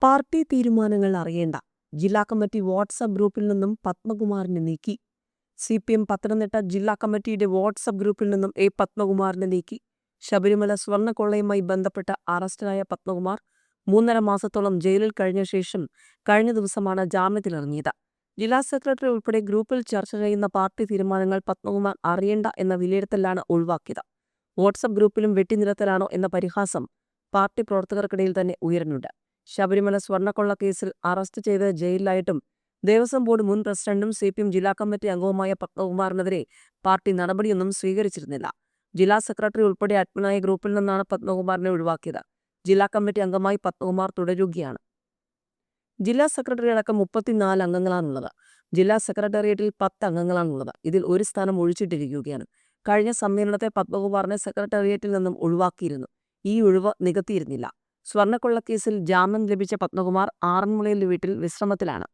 Party തീരുമാനങ്ങൾ അറിയേണ്ട. ജില്ലാ കമ്മിറ്റി വാട്സ്ആപ്പ് ഗ്രൂപ്പിൽ നിന്നും പത്മകുമാറിനെ നീക്കി. CPM പത്തനംതിട്ട ജില്ലാ കമ്മിറ്റിയുടെ വാട്സ്ആപ്പ് ഗ്രൂപ്പിൽ നിന്നും പത്മകുമാറിനെ നീക്കി. ശബരിമല സ്വർണ്ണക്കൊള്ളയുമായി ബന്ധപ്പെട്ട് അറസ്റ്റിലായ പത്മകുമാർ 3.5 മാസത്തോളം ജയിലിൽ കഴിഞ്ഞ ശേഷം കഴിഞ്ഞ ദിവസമാണ് ജാമ്യത്തിലിറങ്ങിയത്. ജില്ലാ സെക്രട്ടറി ഉൾപ്പെടെ ഗ്രൂപ്പിൽ ചർച്ച ചെയ്യുന്ന പാർട്ടി തീരുമാനങ്ങൾ പത്മകുമാർ അറിയേണ്ട എന്ന വിലയിരുത്തലാണ് ഒഴിവാക്കിയത്. വാട്സ്ആപ്പ് ഗ്രൂപ്പിലും വെട്ടിനിരത്തലാണോ എന്ന പരിഹാസം പാർട്ടി പ്രവർത്തകർക്കിടയിൽ തന്നെ ഉയരുന്നുണ്ട്. ശബരിമല സ്വർണ്ണക്കൊള്ള കേസിൽ അറസ്റ്റ് ചെയ്ത് ജയിലിലായിട്ടും ദേവസ്വം ബോർഡ് മുൻ പ്രസിഡന്റും CPM ജില്ലാ കമ്മിറ്റി അംഗവുമായ പത്മകുമാറിനെതിരെ പാർട്ടി നടപടിയൊന്നും സ്വീകരിച്ചിരുന്നില്ല. ജില്ലാ സെക്രട്ടറി ഉൾപ്പെടെ അഡ്മിനായ ഗ്രൂപ്പിൽ നിന്നാണ് പത്മകുമാറിനെ ഒഴിവാക്കിയത്. ജില്ലാ കമ്മിറ്റി അംഗമായി പത്മകുമാർ തുടരുകയാണ്. ജില്ലാ സെക്രട്ടറി അടക്കം 34 അംഗങ്ങളാണുള്ളത്. ജില്ലാ സെക്രട്ടേറിയറ്റിൽ 10 അംഗങ്ങളാണുള്ളത്. ഇതിൽ ഒരു സ്ഥാനം ഒഴിച്ചിട്ടിരിക്കുകയാണ്. കഴിഞ്ഞ സമ്മേളനത്തെ പത്മകുമാറിനെ സെക്രട്ടേറിയറ്റിൽ നിന്നും ഒഴിവാക്കിയിരുന്നു. ഈ ഒഴിവ് നികത്തിയിരുന്നില്ല. സ്വർണ്ണക്കൊള്ളക്കേസിൽ ജാമ്യം ലഭിച്ച പത്മകുമാർ ആറന്മുളയിലെ വീട്ടിൽ വിശ്രമത്തിലാണ്.